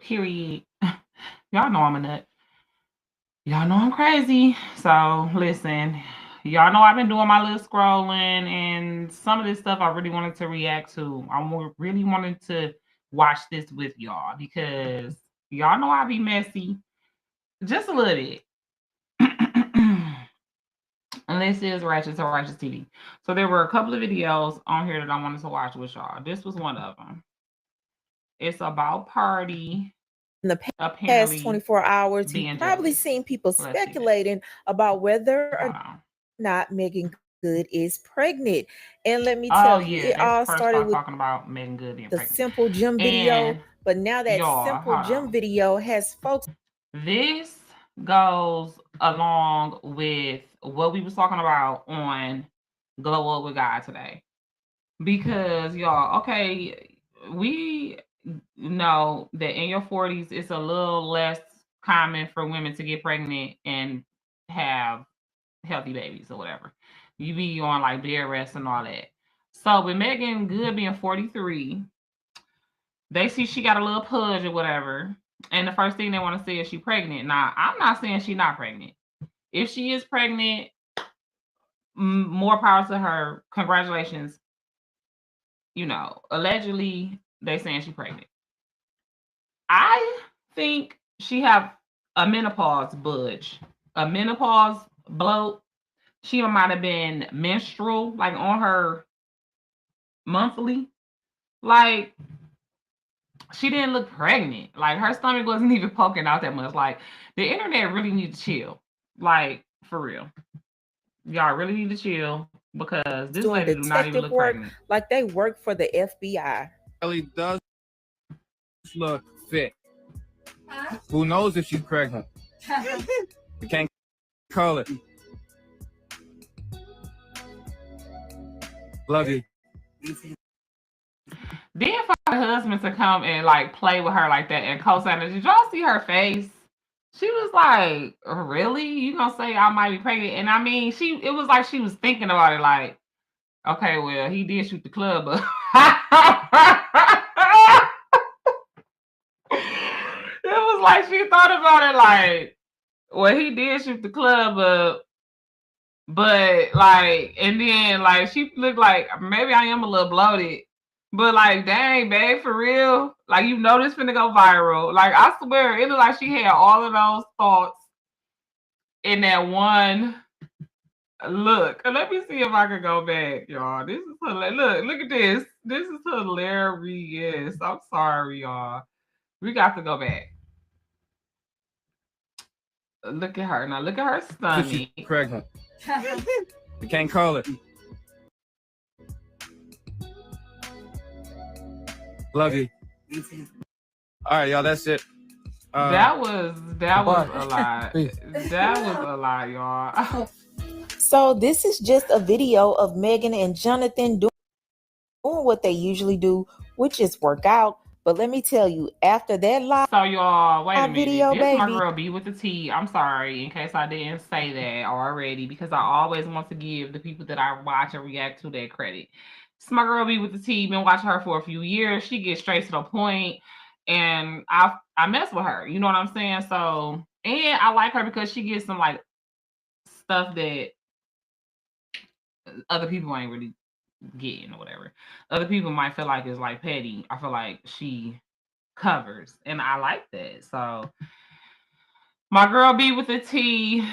Period. Y'all know I'm a nut. Y'all know I'm crazy. So listen, y'all know I've been doing my little scrolling, and some of this stuff I really wanted to react to. Really wanted to watch this with y'all because y'all know I be messy just a little bit. And this is Ratchet to Righteous TV. So there were a couple of videos on here that I wanted to watch with y'all. This was one of them. It's about Party. In the past Apparently 24 hours, being you've probably jealous. seen people Let's see this. speculating about whether or Hold on. not Meagan Good is pregnant. And let me Oh tell you, yeah, it they all first started start with talking about Meagan Good being the pregnant. simple gym video, And but now that y'all, simple hold gym on. video has folks. This goes along with what we was talking about on Glow Up with God today. Because y'all, okay, we know that in your 40s it's a little less common for women to get pregnant and have healthy babies or whatever. You be on like bed rest and all that. So with Meagan Good being 43, they see she got a little pudge or whatever, and the first thing they want to say is she pregnant. Now, I'm not saying she's not pregnant. If she is pregnant, more power to her. Congratulations. Allegedly they saying she's pregnant. I think she have a menopause budge, a menopause bloat. She might have been menstrual, like on her monthly. Like she didn't look pregnant. Like her stomach wasn't even poking out that much. Like the internet really needs to chill. Like for real. Y'all really need to chill because this Doing lady do not even detective look work pregnant. like they work for the FBI. Ellie does look fit. Who knows if she's pregnant? We can't call it. Love you. Then for her husband to come and like play with her like that and co-sign it, did y'all see her face? She was like, really? You gonna say I might be pregnant? And I mean, it was like she was thinking about it like, okay, well, he did shoot the club up. It was like she thought about it like, well, he did shoot the club up, but like, and then like she looked like maybe I am a little bloated, but like, dang, babe, for real, like this finna go viral. Like I swear, it looked like she had all of those thoughts in that one look. Let me see if I can go back, y'all. This is hilarious. Look at this. This is hilarious. I'm sorry, y'all. We got to go back. Look at her now. Look at her stomach. She's pregnant. We can't call it. Love you. All right, y'all. That's it. That was a lot. That was a lot, y'all. So this is just a video of Meagan and Jonathan doing what they usually do, which is work out. But let me tell you, after that live So y'all, wait a minute. video, This is my baby. girl Bea With The Tea. I'm sorry in case I didn't say that already because I always want to give the people that I watch and react to that credit. It's my girl Bea With The Tea. Been watching her for a few years. She gets straight to the point, and I mess with her. You know what I'm saying? So, and I like her because she gets some like stuff that other people ain't really getting or whatever. Other people might feel like it's like petty. I feel like she covers, and I like that. So my girl Bea With The Tea.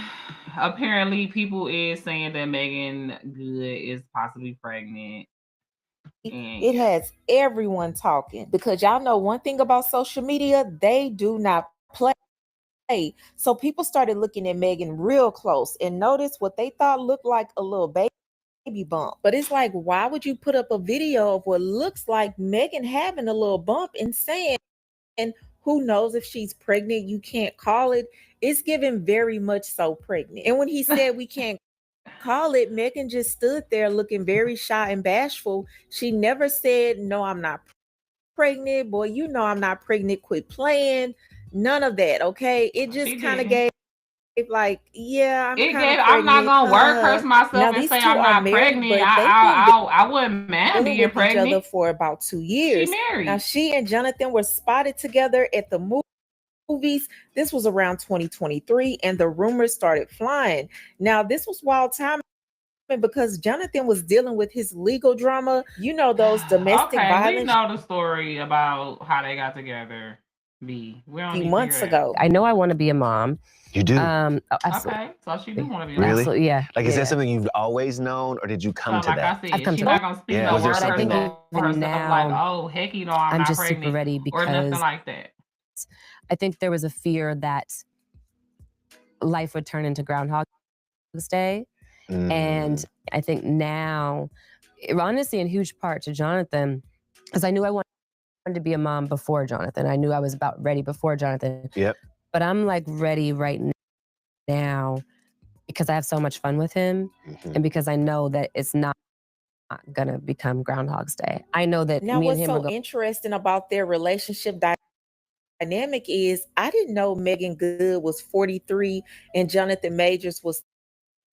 Apparently, people is saying that Meagan Good is possibly pregnant. And it has everyone talking because y'all know one thing about social media, they do not play. So people started looking at Meagan real close and noticed what they thought looked like a little baby bump. But it's like, why would you put up a video of what looks like Meagan having a little bump and saying, who knows if she's pregnant? You can't call it. It's given very much so pregnant. And when he said we can't call it, Meagan just stood there looking very shy and bashful. She never said, no, I'm not pregnant. Boy, you know I'm not pregnant. Quit playing. None of that, okay? It just kind of gave like, yeah, I'm It kind of gave. I'm not pregnant. gonna word curse Now myself and these say two I'm are not married, pregnant. but they've been I wouldn't mind dealing being with each other pregnant. for about 2 She years. married. Now she and Jonathan were spotted together at the movies. This was around 2023, and the rumors started flying. Now this was wild timing because Jonathan was dealing with his legal drama. You know, those domestic Okay, we violence know the story about how they got together. B. We don't a few need to months hear that. ago. I know I want to be a mom. You do? Absolutely. Okay, so she do want to be Really? Absolutely, yeah. Like, is yeah. that something you've always known, or did you come to like that? I said, I've come she's to not that. gonna speak Yeah. no Was there word curse something that- over even herself now, like, oh heck, you know, I'm not just pregnant super ready or nothing because like that. I think there was a fear that life would turn into Groundhog Day. And I think now, honestly, in huge part to Jonathan, because I knew I wanted to be a mom before Jonathan. I knew I was about ready before Jonathan. Yep. But I'm like ready right now because I have so much fun with him, and because I know that it's not gonna become Groundhog's Day. I know that Now, me and what's him are so interesting about their relationship dynamic is I didn't know Meagan Good was 43 and Jonathan Majors was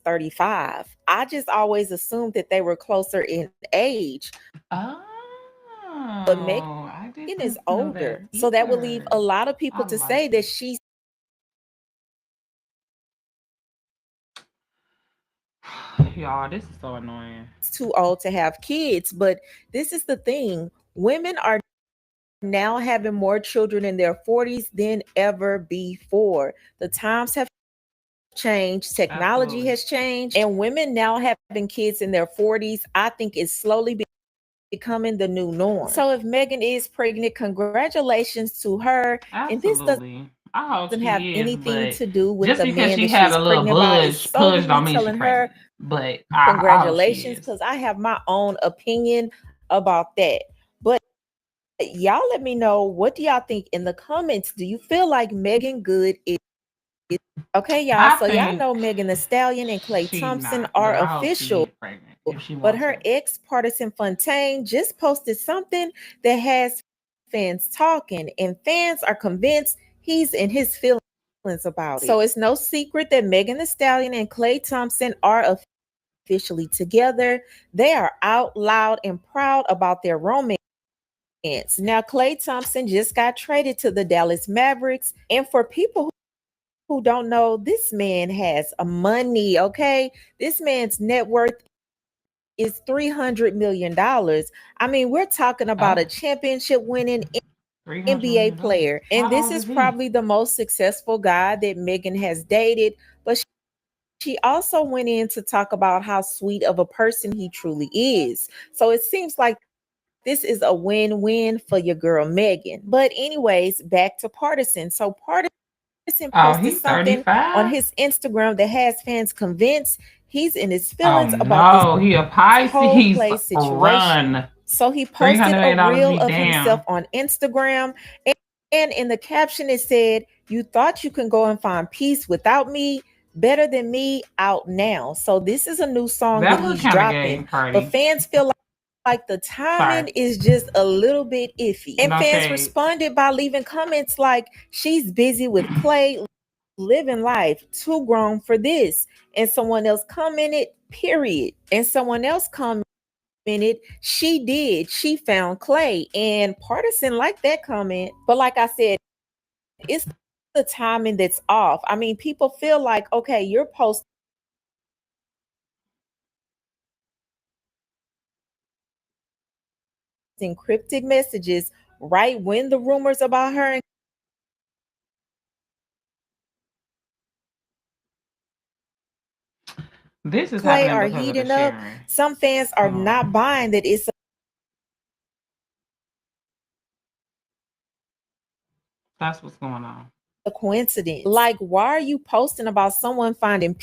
35. I just always assumed that they were closer in age. Oh, But Megan I is didn't know older. that So that would leave a either. lot of people I to like say that it. she's Y'all, this is so annoying. too old to have kids. But this is the thing. Women are now having more children in their 40s than ever before. The times have changed, technology Absolutely. has changed, and women now having kids in their 40s, I think is slowly becoming the new norm. So if Megan is pregnant, congratulations to her. And this Absolutely. I hope doesn't she have is, anything but to do with just the because man she that had she's a little pregnant by. It's pudge solely don't me mean she's telling her pregnant. But I hope she congratulations, is. because I have my own opinion about that. But y'all let me know, what do y'all think in the comments? Do you feel like Meagan Good is okay, y'all? I So y'all think know Megan Thee Stallion and Klay she Thompson not, are but I hope she official. get pregnant if she But wants her to. ex, Partisan Fontaine, just posted something that has fans talking, and fans are convinced he's in his feelings about it. So it's no secret that Megan Thee Stallion and Klay Thompson are officially together. They are out loud and proud about their romance. Now, Klay Thompson just got traded to the Dallas Mavericks, and for people who don't know, this man has money, okay? This man's net worth is $300 million. I mean, we're talking about a championship winning NBA player. And this is probably the most successful guy that Megan has dated. But she also went in to talk about how sweet of a person he truly is. So it seems like this is a win-win for your girl Megan. But anyways, back to Partisan. So Partisan posted something on his Instagram that has fans convinced he's in his feelings about this He a whole Pisces. play situation. Run. So he posted a $300 reel be of damn. himself on Instagram, and in the caption it said, "You thought you can go and find peace without me? Better than me out now." So this is a new song that he's dropping, but fans feel like the timing is just a little bit iffy. And fans responded by leaving comments like, "She's busy with Klay, living life, too grown for this." And someone else commented, period. And someone else commented, "She did. She found Klay." And Partisan liked that comment. But like I said, it's the timing that's off. I mean, people feel like, okay, you're posting cryptic messages right when the rumors about her and This is Klay happening are because of the heating up. sharing. Some fans are not buying that it's That's what's going on. a coincidence. Like, why are you posting about someone finding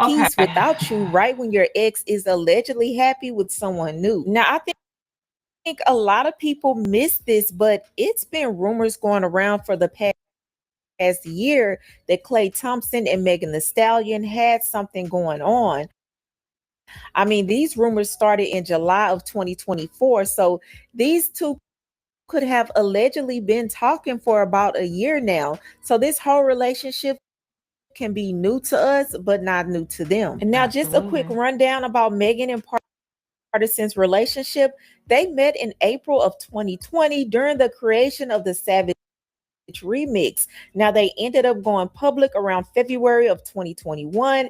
peace without you right when your ex is allegedly happy with someone new? Now, I think a lot of people miss this, but it's been rumors going around for the past year that Klay Thompson and Megan Thee Stallion had something going on. I mean, these rumors started in July of 2024. So these two could have allegedly been talking for about a year now. So this whole relationship can be new to us, but not new to them. And now just a quick rundown about Megan and Partisan's relationship. They met in April of 2020 during the creation of the Savage remix. Now they ended up going public around February of 2021,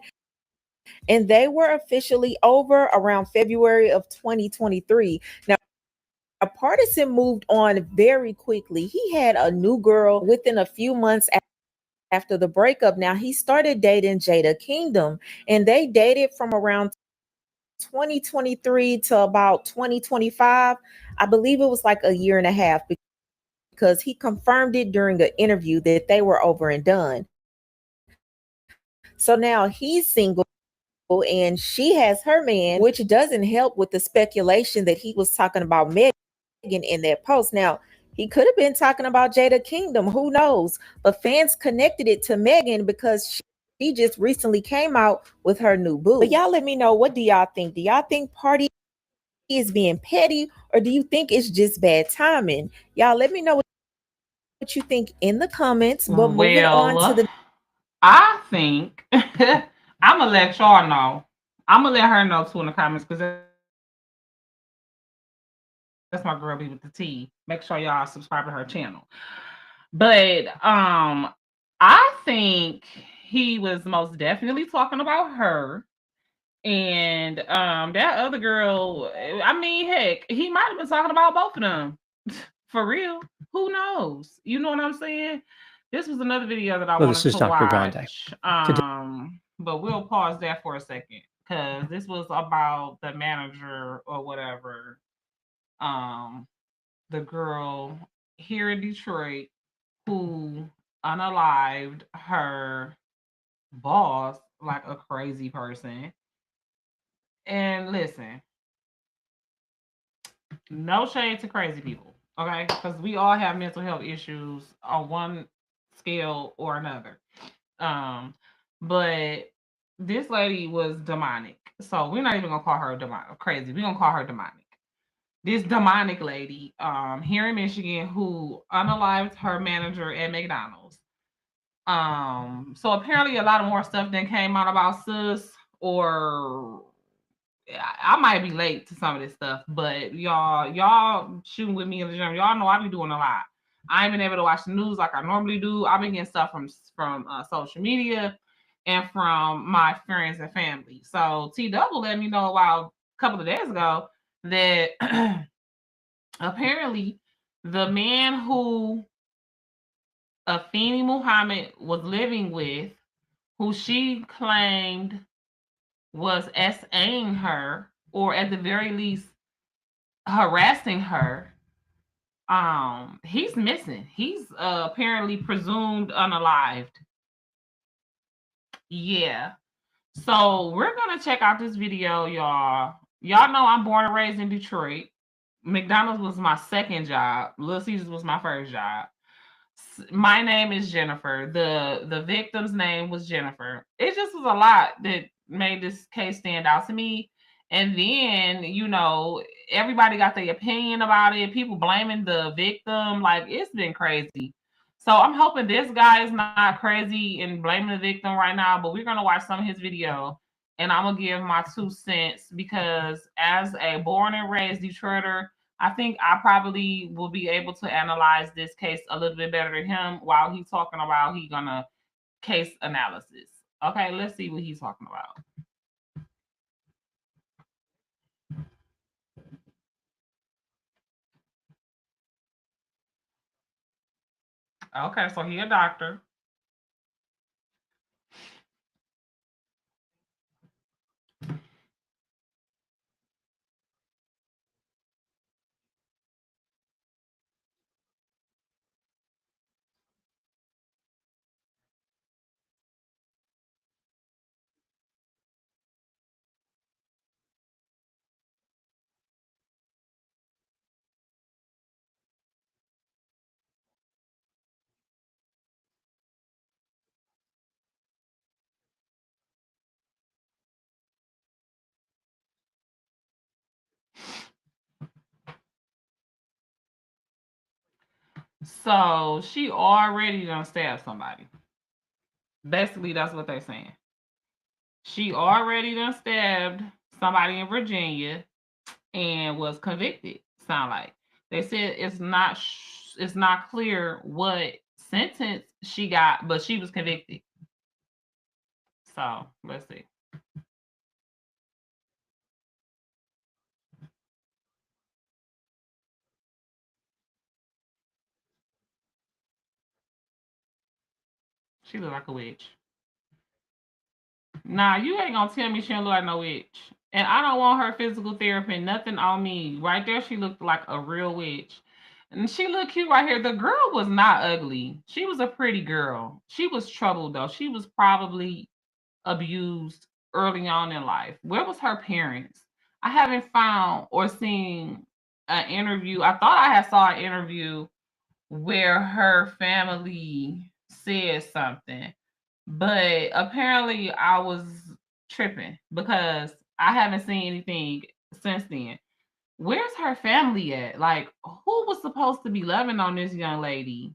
and they were officially over around February of 2023. Now Partisan moved on very quickly. He had a new girl within a few months after the breakup. Now he started dating Jada Kingdom, and they dated from around 2023 to about 2025. I believe it was like a year and a half, because he confirmed it during an interview that they were over and done. So now he's single and she has her man, which doesn't help with the speculation that he was talking about Megan in that post. Now, he could have been talking about Jada Kingdom, who knows? But fans connected it to Megan because she just recently came out with her new boo. But y'all let me know, what do y'all think? Do y'all think Party is being petty, or do you think it's just bad timing? Y'all let me know what you think in the comments. But moving on to the I think I'm gonna let y'all know. I'm gonna let her know too in the comments, because that's my girl Bea With The Tea. Make sure y'all subscribe to her channel. But I think he was most definitely talking about her. And that other girl, I mean, heck, he might have been talking about both of them. For real. Who knows? You know what I'm saying? This was another video that I wanted to Dr. watch. Grande. But we'll pause that for a second, because this was about the manager or whatever. The girl here in Detroit who unalived her boss like a crazy person. And listen, no shade to crazy people, okay? Because we all have mental health issues on one scale or another. But this lady was demonic. So we're not even gonna call her demonic crazy. We're gonna call her demonic. This demonic lady here in Michigan who unalived her manager at McDonald's. So apparently a lot of more stuff then came out about sis, or I might be late to some of this stuff, but y'all shooting with me in the gym. Y'all know I be doing a lot. I ain't been able to watch the news like I normally do. I've been getting stuff from social media and from my friends and family. So T Double let me know a couple of days ago that apparently the man who Afeni Muhammed was living with, who she claimed was SAing her, or at the very least harassing her, he's missing. He's apparently presumed unalived. Yeah. So we're gonna check out this video, y'all. Y'all know I'm born and raised in Detroit. McDonald's was my second job. Little Caesars was my first job. My name is Jennifer. The victim's name was Jennifer. It just was a lot that made this case stand out to me. And then, everybody got their opinion about it. People blaming the victim. Like, it's been crazy. So I'm hoping this guy is not crazy and blaming the victim right now, but we're going to watch some of his video. And I'm going to give my 2 cents, because as a born and raised Detroiter, I think I probably will be able to analyze this case a little bit better than him while he's talking about he gonna case analysis. Okay, let's see what he's talking about. Okay, so he a doctor. So she already done stabbed somebody. Basically, that's what they're saying. She already done stabbed somebody in Virginia and was convicted. Sound like they said it's not clear what sentence she got, but she was convicted. So let's see. She look like a witch. Nah, you ain't gonna tell me she don't look like no witch. And I don't want her physical therapy, nothing on me. Right there, she looked like a real witch. And she looked cute right here. The girl was not ugly. She was a pretty girl. She was troubled though. She was probably abused early on in life. Where was her parents? I haven't found or seen an interview. I thought I had saw an interview where her family said something, but apparently I was tripping because I haven't seen anything since then. Where's her family at? Like, who was supposed to be loving on this young lady?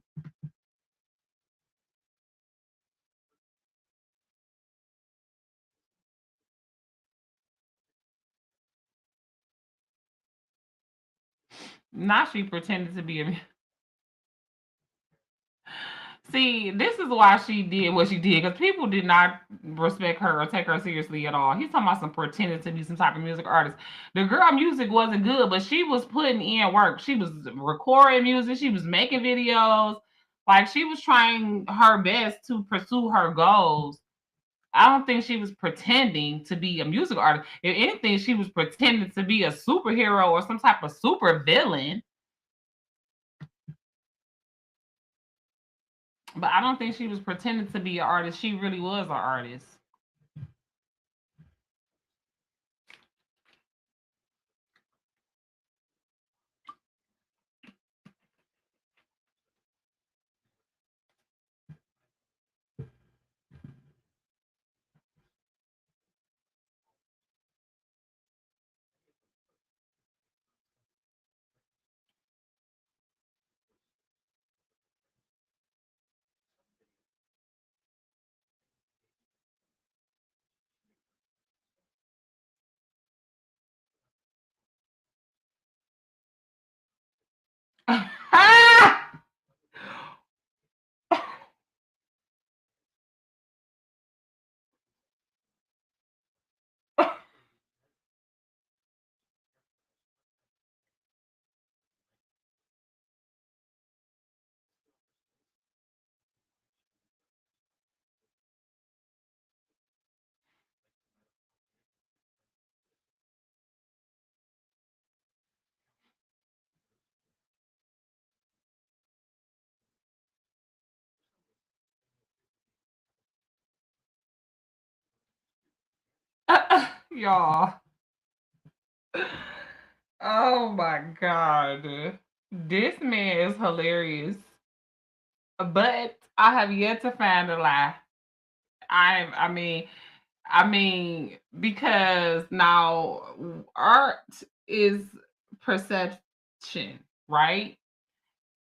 Now she pretended to be a. See, this is why she did what she did, because people did not respect her or take her seriously at all. He's talking about some pretending to be some type of music artist. The girl music wasn't good, but she was putting in work. She was recording music. She was making videos. Like, she was trying her best to pursue her goals. I don't think she was pretending to be a music artist. If anything, she was pretending to be a superhero or some type of super villain. But I don't think she was pretending to be an artist. She really was an artist. Y'all. Oh my God. This man is hilarious. But I have yet to find a lie. I mean, because now art is perception, right?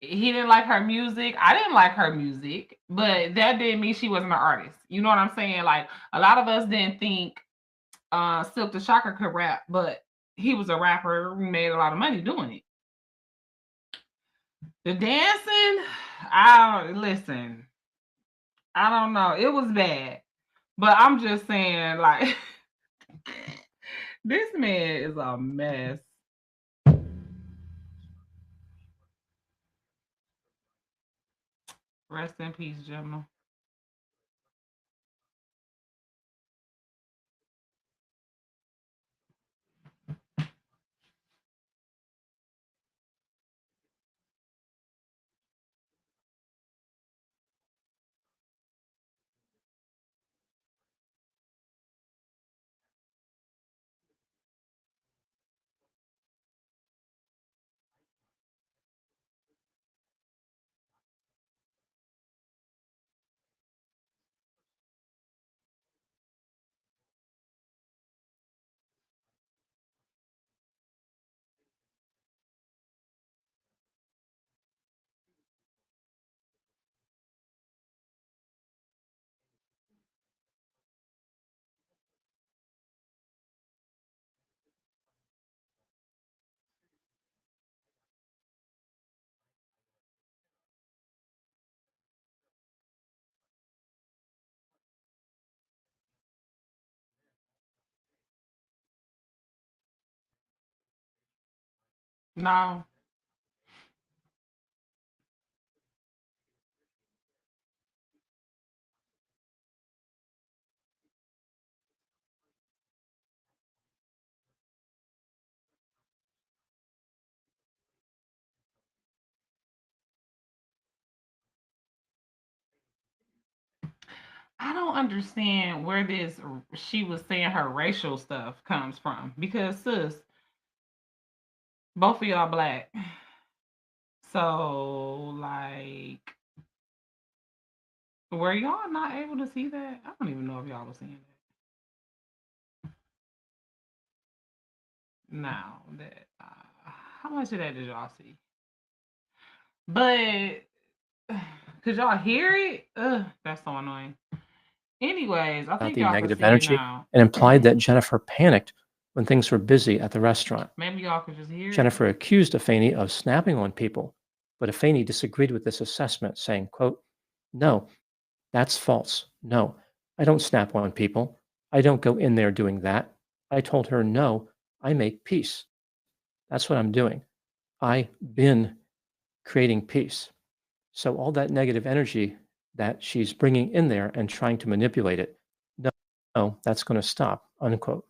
He didn't like her music. I didn't like her music, but that didn't mean she wasn't an artist. You know what I'm saying? Like, a lot of us didn't think Silk the Shocker could rap, but he was a rapper who made a lot of money doing it. The dancing, I listen. I don't know. It was bad, but I'm just saying, like, this man is a mess. Rest in peace, Gemma. No. I don't understand where this she was saying her racial stuff comes from because sis, both of y'all black. So like were y'all not able to see that? I don't even know if y'all was seeing that. Now that how much of that did y'all see? But could y'all hear it? Ugh, that's so annoying. Anyways, I think the y'all can negative see it energy now. and implied that Jennifer panicked when things were busy at the restaurant. Maybe y'all could just hear Jennifer it. accused Afeni of snapping on people, but Afeni disagreed with this assessment, saying, quote, "No, that's false. No, I don't snap on people. I don't go in there doing that. I told her, no, I make peace. That's what I'm doing. I've been creating peace." So all that negative energy that she's bringing in there and trying to manipulate it, no, that's going to stop, unquote.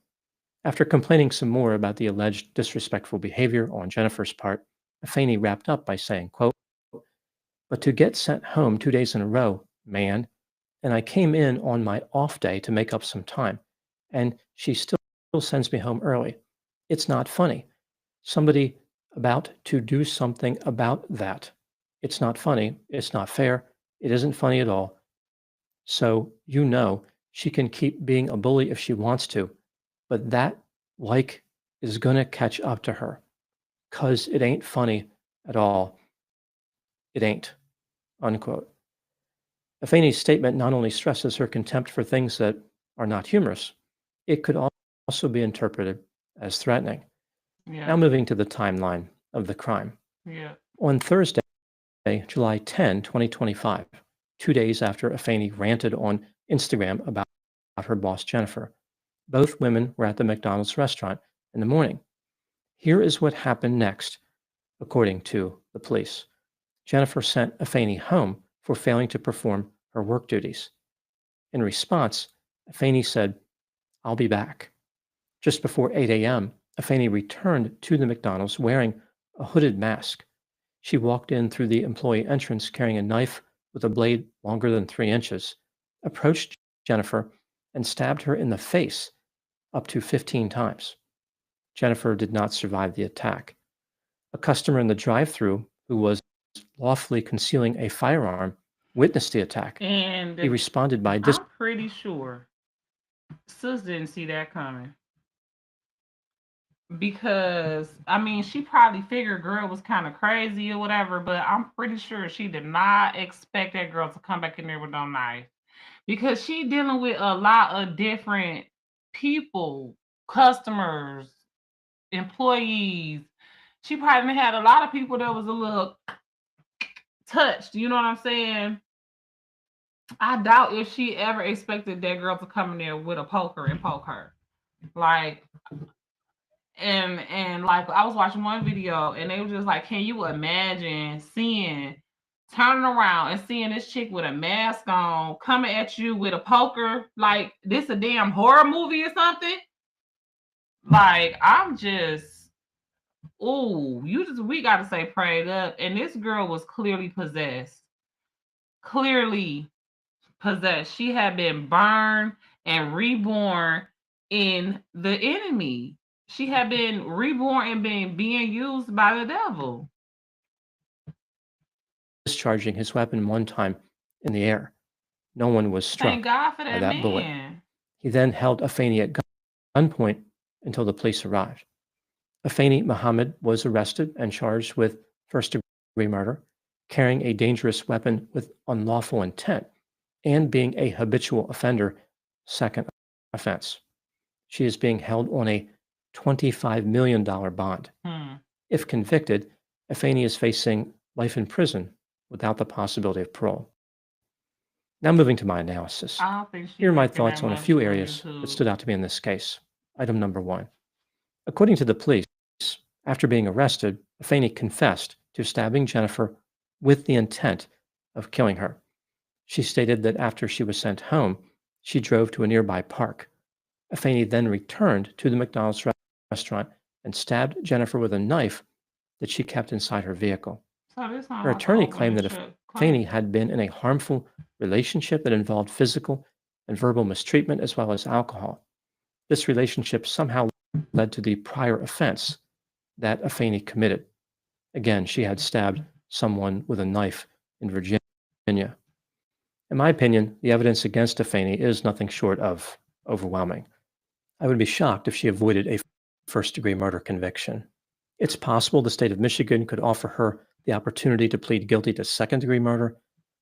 After complaining some more about the alleged disrespectful behavior on Jennifer's part, Afeni wrapped up by saying, quote, "But to get sent home 2 days in a row, man, and I came in on my off day to make up some time, and she still sends me home early. It's not funny. Somebody about to do something about that. It's not funny. It's not fair. It isn't funny at all. So, she can keep being a bully if she wants to, but that, like, is gonna catch up to her, 'cause it ain't funny at all. It ain't," unquote. Afeni's statement not only stresses her contempt for things that are not humorous, it could also be interpreted as threatening. Yeah. Now moving to the timeline of the crime. Yeah. On Thursday, July 10, 2025, 2 days after Afeni ranted on Instagram about her boss, Jennifer, both women were at the McDonald's restaurant in the morning. Here is what happened next, according to the police. Jennifer sent Afeni home for failing to perform her work duties. In response, Afeni said, "I'll be back." Just before 8 a.m., Afeni returned to the McDonald's wearing a hooded mask. She walked in through the employee entrance carrying a knife with a blade longer than 3 inches, approached Jennifer, and stabbed her in the face up to 15 times. Jennifer did not survive the attack. A customer in the drive-thru who was lawfully concealing a firearm witnessed the attack. And He responded by I'm pretty sure sis didn't see that coming. Because I mean, she probably figured girl was kind of crazy or whatever, but I'm pretty sure she did not expect that girl to come back in there with no knife. Because she dealing with a lot of different people, customers, employees. She probably had a lot of people that was a little touched, you know what I'm saying? I doubt if she ever expected that girl to come in there with a poker and poke her. Like, and like I was watching one video and they were just like, can you imagine turning around and seeing this chick with a mask on coming at you with a poker? Like this a damn horror movie or something? Like I'm just, we gotta say prayed up. And this girl was clearly possessed. Clearly possessed. She had been burned and reborn in the enemy. She had been reborn and being used by the devil. discharging his weapon one time in the air. No one was struck Thank God for by that that bullet. man. He then held Afeni at gunpoint until the police arrived. Afeni Muhammed was arrested and charged with first-degree murder, carrying a dangerous weapon with unlawful intent, and being a habitual offender, second offense. She is being held on a $25 million bond. If convicted, Afeni is facing life in prison without the possibility of parole. Now moving to my analysis. I don't think she Here are my making thoughts that on a much few on areas that YouTube. stood out to me in this case. Item number 1. According to the police, After being arrested, Afeni confessed to stabbing Jennifer with the intent of killing her. She stated that after she was sent home, she drove to a nearby park. Afeni then returned to the McDonald's restaurant and stabbed Jennifer with a knife that she kept inside her vehicle. Her attorney claimed that Afeni had been in a harmful relationship that involved physical and verbal mistreatment as well as alcohol. This relationship somehow led to the prior offense that Afeni committed. Again, she had stabbed someone with a knife in Virginia. In my opinion, the evidence against Afeni is nothing short of overwhelming. I would be shocked if she avoided a first-degree murder conviction. It's possible the state of Michigan could offer her the opportunity to plead guilty to second-degree murder,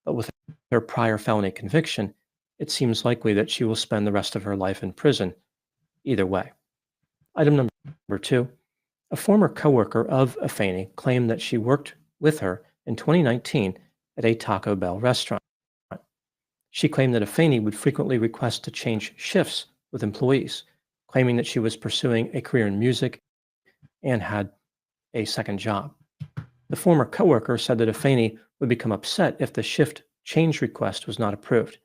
but with her prior felony conviction, it seems likely that she will spend the rest of her life in prison either way. Item number 2. A former coworker of Afeni claimed that she worked with her in 2019 at a Taco Bell restaurant. She claimed that Afeni would frequently request to change shifts with employees, claiming that she was pursuing a career in music and had a second job. The former coworker said that Afeni would become upset if the shift change request was not approved.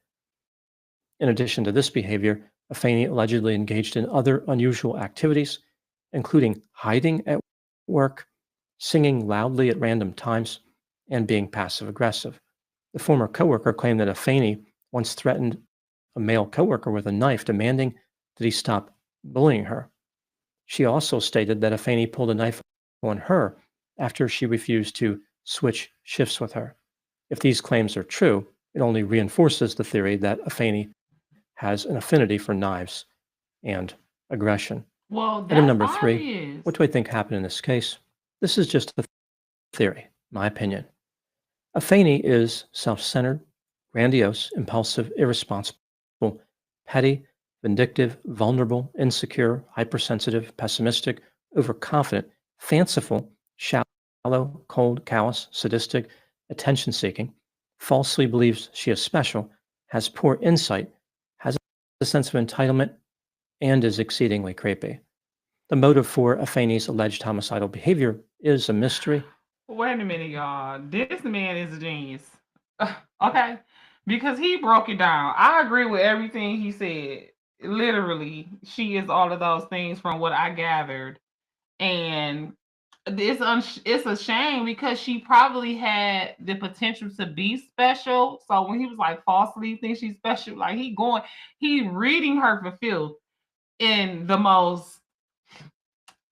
In addition to this behavior, Afeni allegedly engaged in other unusual activities, including hiding at work, singing loudly at random times, and being passive-aggressive. The former coworker claimed that Afeni once threatened a male coworker with a knife, demanding that he stop bullying her. She also stated that Afeni pulled a knife on her after she refused to switch shifts with her. If these claims are true, it only reinforces the theory that Afeni has an affinity for knives and aggression. Well, Item number that's 3. obvious. What do I think happened in this case? This is just a theory, my opinion. Afeni is self-centered, grandiose, impulsive, irresponsible, petty, vindictive, vulnerable, insecure, hypersensitive, pessimistic, overconfident, fanciful, shallow, cold, callous, sadistic, attention-seeking, falsely believes she is special, has poor insight, has a sense of entitlement, and is exceedingly creepy. The motive for Afeni's alleged homicidal behavior is a mystery. Wait a minute, y'all. This man is a genius. Okay? Because he broke it down. I agree with everything he said. Literally, she is all of those things from what I gathered. And it's a shame because she probably had the potential to be special. So when he was like falsely think she's special, like he reading her for filth in the most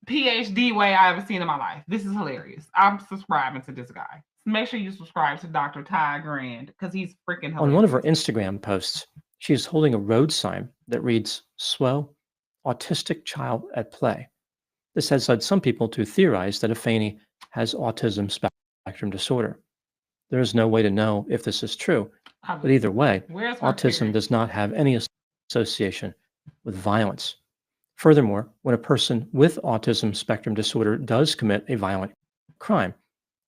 PhD way I ever seen in my life. This is hilarious. I'm subscribing to this guy. Make sure you subscribe to Dr. Todd Grande because he's freaking hilarious. On one of her Instagram posts, she is holding a road sign that reads, "SWO, autistic child at play." This has led some people to theorize that Afeni has autism spectrum disorder. There is no way to know if this is true, but either way, autism does not have any association with violence. Furthermore, when a person with autism spectrum disorder does commit a violent crime,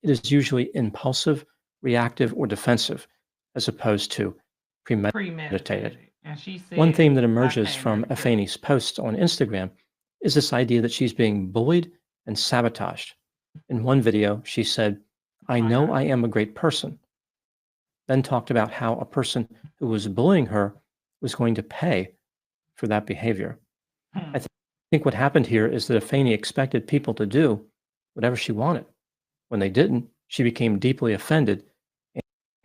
it is usually impulsive, reactive, or defensive, as opposed to premeditated. And she said, one theme that emerges from Afeni's posts on Instagram is this idea that she's being bullied and sabotaged. In one video, she said, "I know I am a great person," then talked about how a person who was bullying her was going to pay for that behavior. I think what happened here is that Afeni expected people to do whatever she wanted. When they didn't, she became deeply offended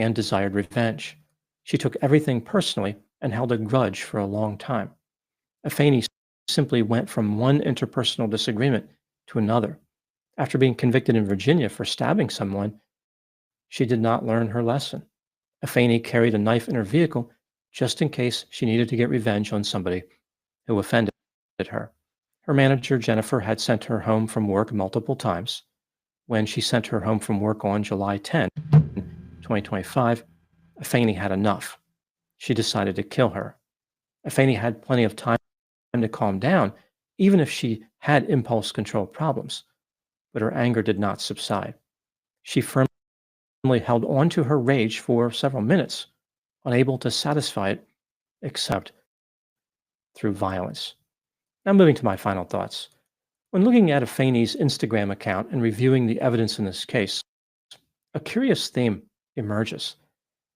and desired revenge. She took everything personally and held a grudge for a long time. Afeni simply went from one interpersonal disagreement to another. After being convicted in Virginia for stabbing someone, she did not learn her lesson. Afeni carried a knife in her vehicle just in case she needed to get revenge on somebody who offended her. Her manager, Jennifer, had sent her home from work multiple times. When she sent her home from work on July 10, 2025, Afeni had enough. She decided to kill her. Afeni had plenty of time to calm down, even if she had impulse control problems, but her anger did not subside. She firmly held on to her rage for several minutes, unable to satisfy it except through violence. Now moving to my final thoughts. When looking at Afeni's Instagram account and reviewing the evidence in this case, a curious theme emerges.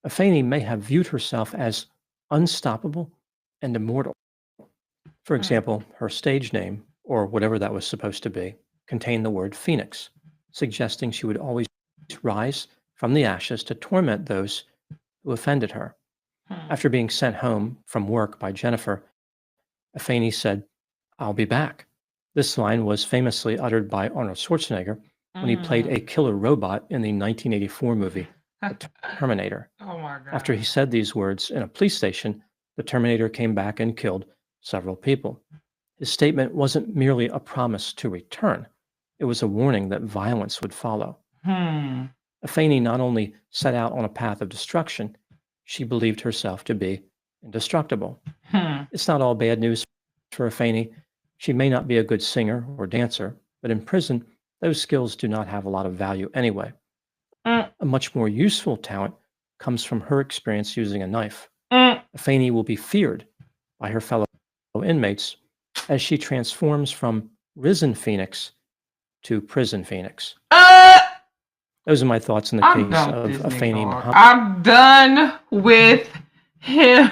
Afeni may have viewed herself as unstoppable and immortal. For example, her stage name, or whatever that was supposed to be, contained the word Phoenix, suggesting she would always rise from the ashes to torment those who offended her. After being sent home from work by Jennifer, Afeni said, "I'll be back." This line was famously uttered by Arnold Schwarzenegger when he played a killer robot in the 1984 movie, The Terminator. Oh my God. After he said these words in a police station, the Terminator came back and killed several people. His statement wasn't merely a promise to return. It was a warning that violence would follow. Afeni not only set out on a path of destruction, she believed herself to be indestructible. It's not all bad news for Afeni. She may not be a good singer or dancer, but in prison, those skills do not have a lot of value anyway. A much more useful talent comes from her experience using a knife. Afeni will be feared by her fellow inmates as she transforms from risen Phoenix to prison Phoenix. Those are my thoughts on the case of Afeni Muhammed. I'm done with him.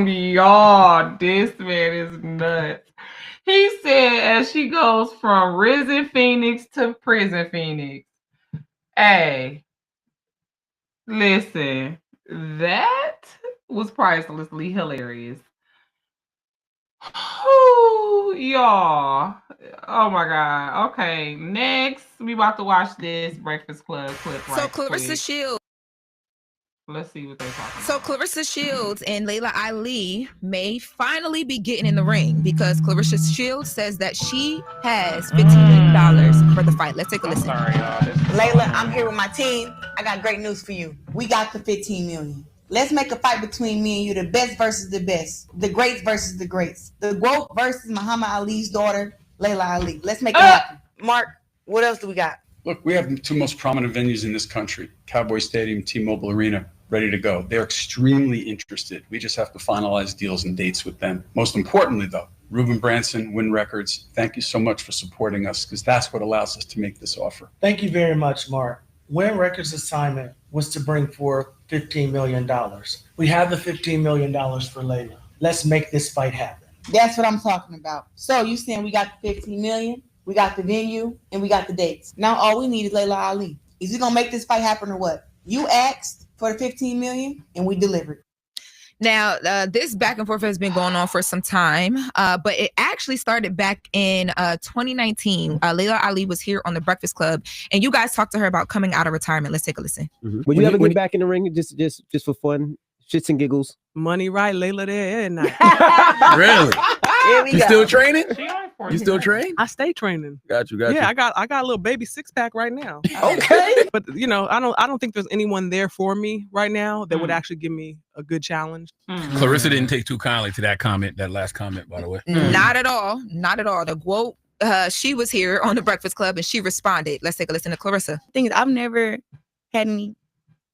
Y'all, this man is nuts. He said as she goes from risen Phoenix to prison Phoenix. Hey, listen, that was pricelessly hilarious. Ooh, y'all. Oh my God. Okay, next we about to watch this Breakfast Club clip right So Clarissa quick. Shields. Let's see what they're talking So about. Clarissa Shields and Layla Ali may finally be getting in the ring because Clarissa Shields says that she has $15 million for the fight. Let's take a listen. Sorry, y'all. Layla, I'm here with my team. I got great news for you. We got the 15 million. Let's make a fight between me and you, the best versus the best, the greats versus the greats, the GWOAT versus Muhammad Ali's daughter, Layla Ali. Let's make it happen. Mark, what else do we got? Look, we have the two most prominent venues in this country, Cowboy Stadium, T-Mobile Arena, ready to go. They're extremely interested. We just have to finalize deals and dates with them. Most importantly, though, Ruben Branson, Win Records, thank you so much for supporting us because that's what allows us to make this offer. Thank you very much, Mark. Win Records' assignment was to bring forth $15 million. We have the $15 million for Layla. Let's make this fight happen. That's what I'm talking about. So you saying we got the 15 million, we got the venue, and we got the dates. Now all we need is Layla Ali. Is he gonna make this fight happen or what? You asked for the 15 million and we delivered. Now, this back and forth has been going on for some time, but it actually started back in 2019. Layla Ali was here on the Breakfast Club, and you guys talked to her about coming out of retirement. Let's take a listen. Would you ever get back in the ring just for fun, shits and giggles? Money right, Layla there every night. Really? You still training? You still train? I stay training. Got you. Yeah, I got a little baby six pack right now. Okay. But you know, I don't think there's anyone there for me right now that would actually give me a good challenge. Clarissa didn't take too kindly to that last comment, by the way. Not at all. Not at all. The GWOAT, she was here on the Breakfast Club and she responded. Let's take a listen to Clarissa. Thing is, I've never had any,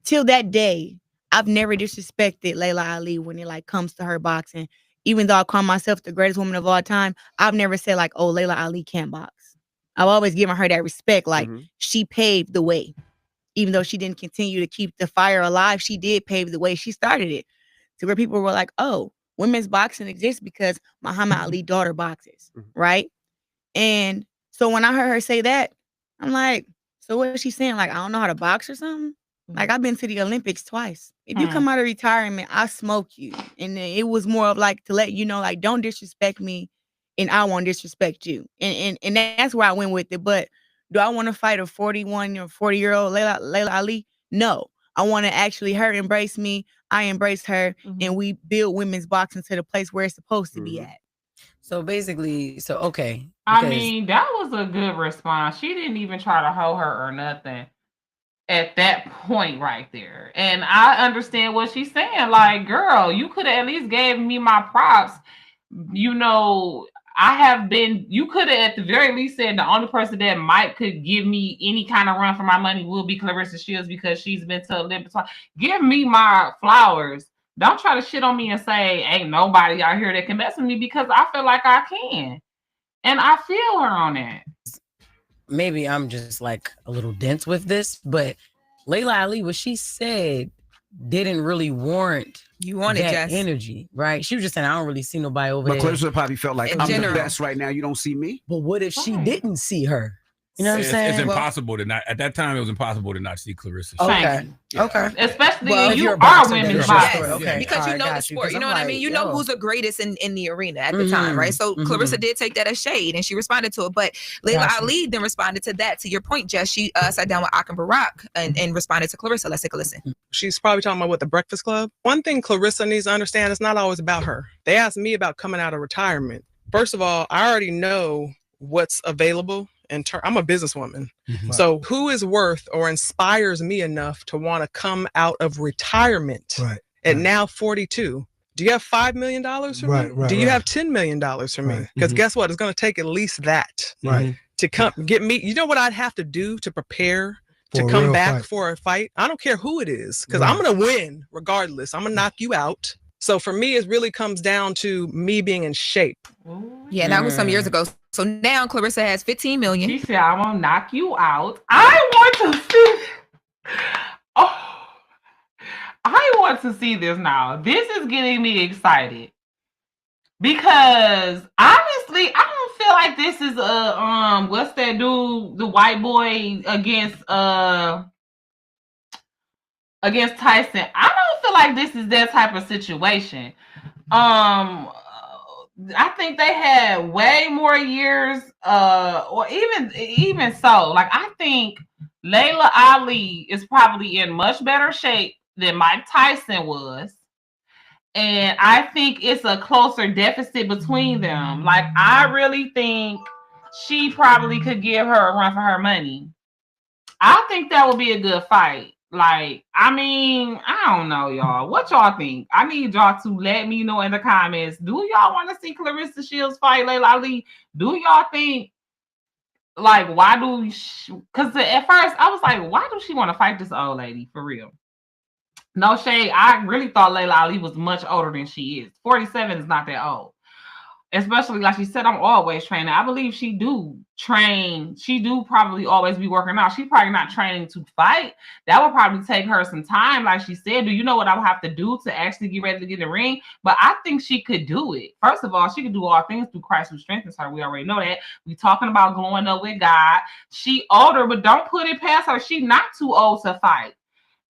till that day, I've never disrespected Layla Ali when it comes to her boxing. Even though I call myself the greatest woman of all time, I've never said oh, Layla Ali can't box. I've always given her that respect. She paved the way. Even though she didn't continue to keep the fire alive, she did pave the way. She started it to where people were like, oh, women's boxing exists because Muhammad Ali's daughter boxes, right? And so when I heard her say that, I'm like, so what is she saying? I don't know how to box or something? I've been to the Olympics twice. If you come out of retirement, I smoke you. And it was more of to let you know, don't disrespect me and I won't disrespect you. And that's where I went with it. But do I want to fight a 41 or 40-year-old Layla Ali? No. I want to actually her embrace me. I embrace her. And we build women's boxing to the place where it's supposed to be at. So basically, okay. I mean, that was a good response. She didn't even try to hold her or nothing at that point right there. And I understand what she's saying. Girl, you could have at least gave me my props. You know, you could have at the very least said the only person that could give me any kind of run for my money will be Clarissa Shields because she's been to Olympics. Give me my flowers. Don't try to shit on me and say, ain't nobody out here that can mess with me because I feel like I can. And I feel her on that. Maybe I'm just like a little dense with this, but Layla Ali, what she said didn't really warrant that energy, right? She was just saying, I don't really see nobody over there. But Clarissa probably felt like, I'm the best right now. You don't see me. But what if she didn't see her? You know what I'm saying? It's impossible to not. At that time, it was impossible to not see Clarissa. Okay. Yeah. Okay. Especially if you you're a are boxer, women's then boxers. okay. Because you know the sport, you know what I mean? You know who's the greatest in the arena at the time, right? So Clarissa did take that as shade and she responded to it. But Layla Ali then responded to that. To your point, Jess, she sat down with Ak and Barack and responded to Clarissa. Let's take a listen. She's probably talking about the Breakfast Club. One thing Clarissa needs to understand, it's not always about her. They asked me about coming out of retirement. First of all, I already know what's available. I'm a businesswoman. So who is worth or inspires me enough to want to come out of retirement at now 42? Do you have $5 million for me? Do you have $10 million for me? Because guess what? It's going to take at least that to come get me. You know what I'd have to do to prepare to come back for a fight? I don't care who it is, because I'm going to win regardless. I'm going to knock you out. So for me, it really comes down to me being in shape. Yeah, that was some years ago. So now Clarissa has 15 million. She said, I won't knock you out. I want to see. I want to see this now. This is getting me excited. Because honestly, I don't feel like this is a what's that dude, the white boy against Tyson. I don't feel like this is that type of situation. I think they had way more years, or even so. Like, I think Layla Ali is probably in much better shape than Mike Tyson was. And I think it's a closer deficit between them. Like, I really think she probably could give her a run for her money. I think that would be a good fight. Like, I mean, I don't know, y'all. What y'all think? I need y'all to let me know in the comments. Do y'all want to see Clarissa Shields fight Layla Ali? Do y'all think, like, why do because at first I was like, why do she want to fight this old lady for real? No shade. I really thought Layla Ali was much older than she is. 47 is not that old. Especially, like she said, I'm always training. I believe she do train. She do probably always be working out. She's probably not training to fight. That would probably take her some time. Like she said, do you know what I would have to do to actually get ready to get in the ring? But I think she could do it. First of all, she could do all things through Christ who strengthens her. We already know that. We talking about glowing up with God. She older, but don't put it past her. She not too old to fight.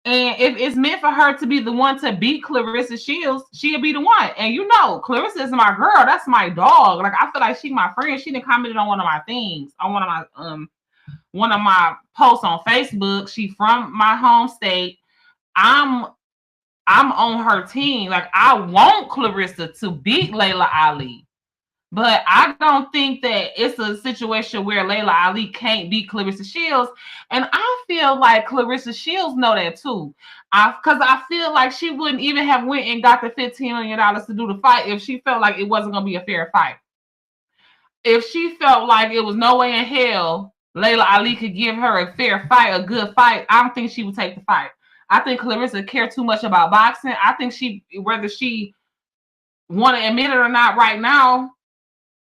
And if it's meant for her to be the one to beat Clarissa Shields, she'll be the one. And you know, Clarissa is my girl. That's my dog. Like, I feel like she's my friend. She done commented on one of my things, on one of my posts on Facebook. She from my home state. I'm on her team. Like, I want Clarissa to beat Layla Ali. But I don't think that it's a situation where Layla Ali can't beat Clarissa Shields. And I feel like Clarissa Shields know that too. Because I feel like she wouldn't even have went and got the $15 million to do the fight if she felt like it wasn't going to be a fair fight. If she felt like it was no way in hell Layla Ali could give her a fair fight, a good fight, I don't think she would take the fight. I think Clarissa cared too much about boxing. I think whether she want to admit it or not right now,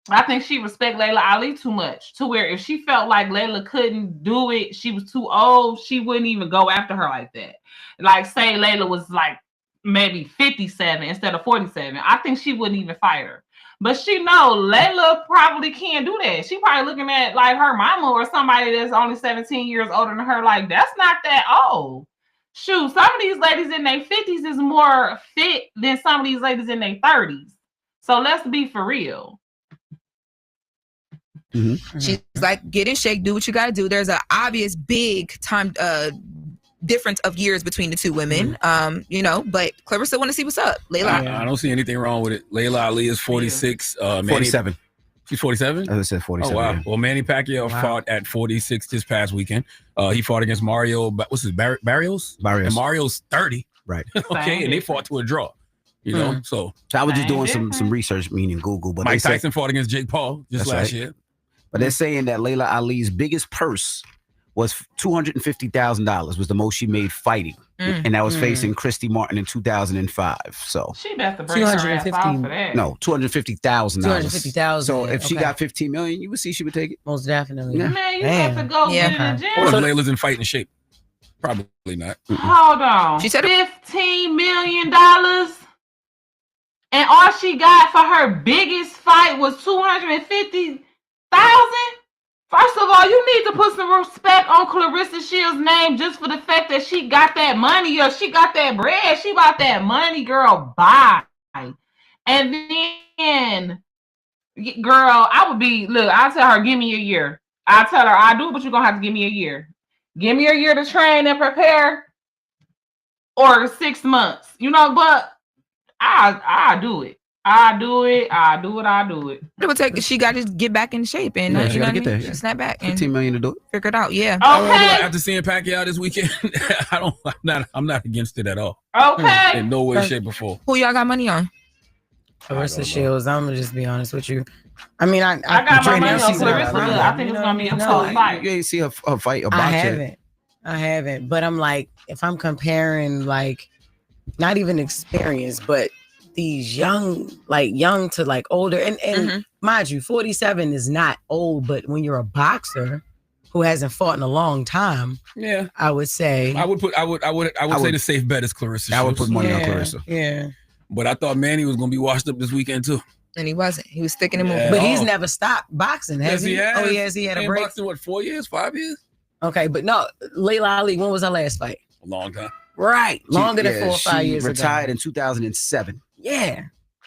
I think she respects Layla Ali too much to where if she felt like Layla couldn't do it, she was too old, she wouldn't even go after her like that. Like, say Layla was like maybe 57 instead of 47. I think she wouldn't even fight her. But she know Layla probably can't do that. She probably looking at like her mama or somebody that's only 17 years older than her. Like, that's not that old. Shoot, some of these ladies in their 50s is more fit than some of these ladies in their 30s. So let's be for real. She's like, get in shape, do what you gotta do. There's an obvious big time difference of years between the two women. You know, but Clarissa want to see what's up. Layla, I don't see anything wrong with it. Layla Ali is 46. 47. She's 47? I said 47. Oh, wow. Yeah. Well, Manny Pacquiao fought at 46 this past weekend. He fought against Mario, what's his, Barrios? And Mario's 30. Right. Okay, and they fought to a draw. You know, so I was just doing some research, meaning Google. But Mike Tyson fought against Jake Paul just last year. But they're saying that Layla Ali's biggest purse was $250,000 was the most she made fighting. And that was facing Christy Martin in 2005. So she best to bring her ass out for that. No, $250,000. $250,000. So if she got 15 million, you would see she would take it. Most definitely. Yeah. Man, you have to go get in the gym. Or if Layla's in fighting shape. Probably not. Hold on. She said $15 million, and all she got for her biggest fight was $250,000. First of all, you need to put some respect on Clarissa Shields' name just for the fact that she got that money or she got that bread. She bought that money, girl. Bye. And then, girl, I'll tell her, give me a year. I'll tell her, I'll do it, but you're going to have to give me a year. Give me a year to train and prepare, or 6 months, but I do it. I do it. It would take. She got to get back in shape and she got to get there. She snap back. 15 million to do it. Figure it out. Yeah. Okay. After seeing Pacquiao this weekend, I'm not against it at all. Okay. In no way, shape, or form. Who y'all got money on? Clarissa Shields. I'm gonna just be honest with you. I mean, I got my money on Clarissa. I think it's gonna be a close fight. You ain't see a fight, a boxer. I haven't. But I'm like, if I'm comparing, like, not even experience, but these young to like older, and mind you, 47 is not old, but when you're a boxer who hasn't fought in a long time, I would say I would say the safe bet is Clarissa. I would put money on Clarissa. Yeah. But I thought Manny was gonna be washed up this weekend too. And he wasn't. He was sticking and moving. But he's never stopped boxing, has he? Has. Oh, yes, he had a break. Boxing, what, 4 years, 5 years? Okay, but no, Layla Ali, when was her last fight? A long time. Right. Longer than 4 or 5 years ago. Retired in 2007. Yeah.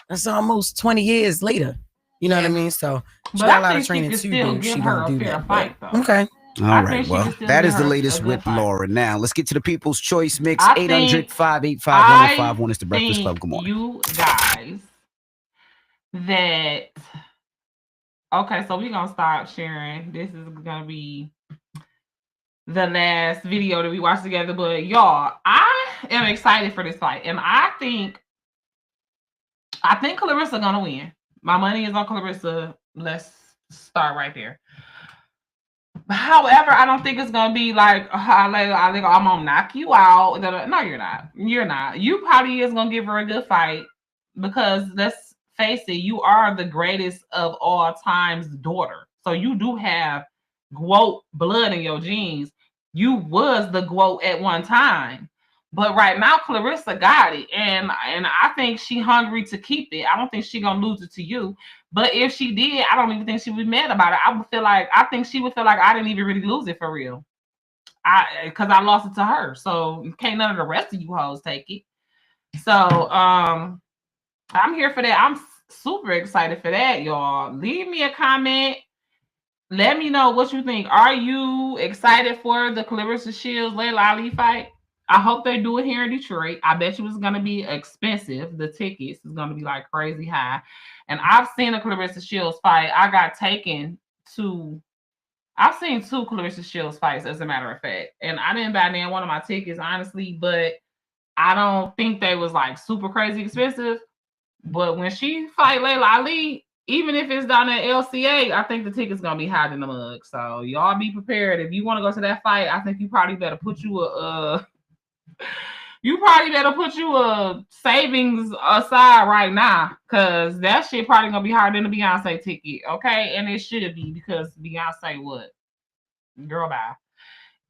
That's almost 20 years later. You know what I mean? So she But got I a lot think of training she to can still do. She give her gonna a do fair that. fight, though. Okay. All right. Well, that is the latest with Laura. Now, let's get to the People's Choice Mix. 800-585-1051 is the Breakfast Club. Good morning. You guys, okay, so we're going to stop sharing. This is going to be the last video that we watched together. But y'all, I am excited for this fight. And I think Clarissa going to win. My money is on Clarissa. Let's start right there. However, I don't think it's gonna be like I'm gonna knock you out. No, you're not. You're not. You probably is gonna give her a good fight because let's face it, you are the greatest of all time's daughter. So you do have GWOAT blood in your genes. You was the GWOAT at one time, but right now Clarissa got it, and I think she hungry to keep it. I don't think she gonna lose it to you. But if she did, I don't even think she would be mad about it. I think she would feel like I didn't even really lose it for real. Because I lost it to her. So can't none of the rest of you hoes take it. So I'm here for that. I'm super excited for that, y'all. Leave me a comment. Let me know what you think. Are you excited for the Clarissa Shields Layla Ali fight? I hope they do it here in Detroit. I bet you it's going to be expensive. The tickets is going to be like crazy high. And I've seen a Clarissa Shields fight. I've seen 2 Clarissa Shields fights, as a matter of fact. And I didn't buy one of my tickets, honestly, but I don't think they was like super crazy expensive. But when she fight Layla Ali, even if it's down at LCA, I think the ticket's going to be hot in the mug. So y'all be prepared. If you want to go to that fight, I think you probably better put you a savings aside right now, because that shit probably gonna be harder than the Beyonce ticket, okay? And it should be, because Beyonce what? Girl, bye.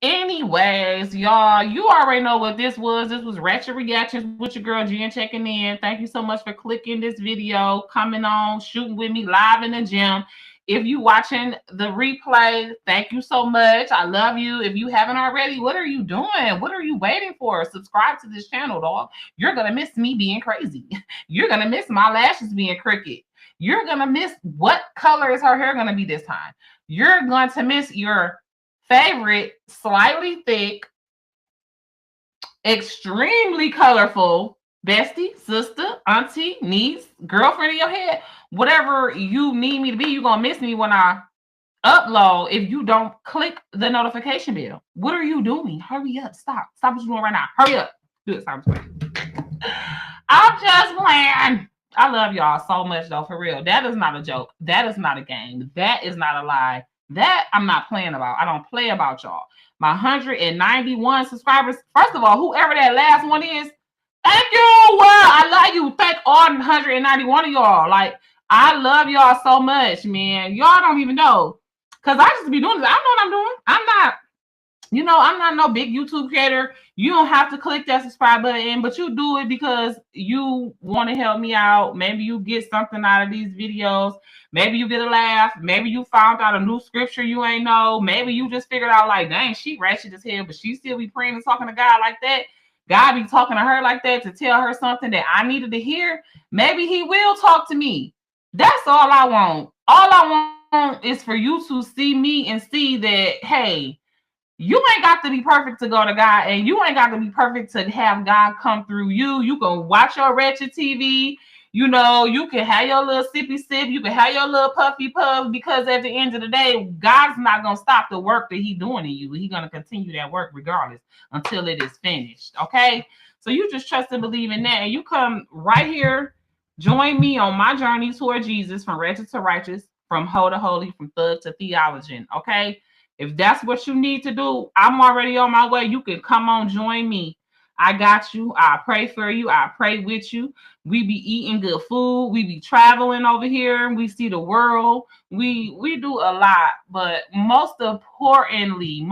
Anyways, y'all, you already know what this was. This was Ratchet Reactions with your girl Jenn checking in. Thank you so much for clicking this video, coming on, shooting with me live in the gym. If you watching the replay, thank you so much. I love you. If you haven't already, what are you doing? What are you waiting for? Subscribe to this channel, dog. You're going to miss me being crazy. You're going to miss my lashes being crooked. You're going to miss what color is her hair going to be this time. You're going to miss your favorite, slightly thick, extremely colorful bestie, sister, auntie, niece, girlfriend in your head. Whatever you need me to be, you're going to miss me when I upload if you don't click the notification bell. What are you doing? Hurry up. Stop what you're doing right now. Hurry up. Do it. Stop playing. I'm just playing. I love y'all so much, though, for real. That is not a joke. That is not a game. That is not a lie. That I'm not playing about. I don't play about y'all. My 191 subscribers. First of all, whoever that last one is, thank you. Well, I love you. Thank all 191 of y'all. Like, I love y'all so much, man. Y'all don't even know. Because I just be doing this. I know what I'm doing. I'm not, I'm not no big YouTube creator. You don't have to click that subscribe button, but you do it because you want to help me out. Maybe you get something out of these videos. Maybe you get a laugh. Maybe you found out a new scripture you ain't know. Maybe you just figured out like, dang, she ratchet as hell, but she still be praying and talking to God like that. God be talking to her like that to tell her something that I needed to hear. Maybe he will talk to me. That's all I want. All I want is for you to see me and see that, hey, you ain't got to be perfect to go to God, and you ain't got to be perfect to have God come through you. You can watch your wretched TV. You can have your little sippy sip. You can have your little puffy puff, because at the end of the day, God's not going to stop the work that he's doing in you. He's going to continue that work regardless until it is finished. Okay? So you just trust and believe in that, and you come right here, join me on my journey toward Jesus, from wretched to righteous, from hoe to holy, from thug to theologian. Okay? If that's what you need to do, I'm already on my way. You can come on, join me. I got you. I pray for you. I pray with you. We be eating good food. We be traveling over here. We see the world. We do a lot, but most importantly,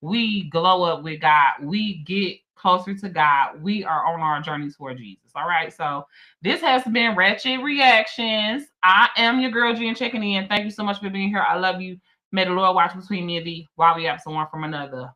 we glow up with God. We get closer to God. We are on our journey toward Jesus. All right. So this has been Ratchet Reactions. I am your girl Jenn checking in. Thank you so much for being here. I love you. May the Lord watch between me and thee while we absent one from another.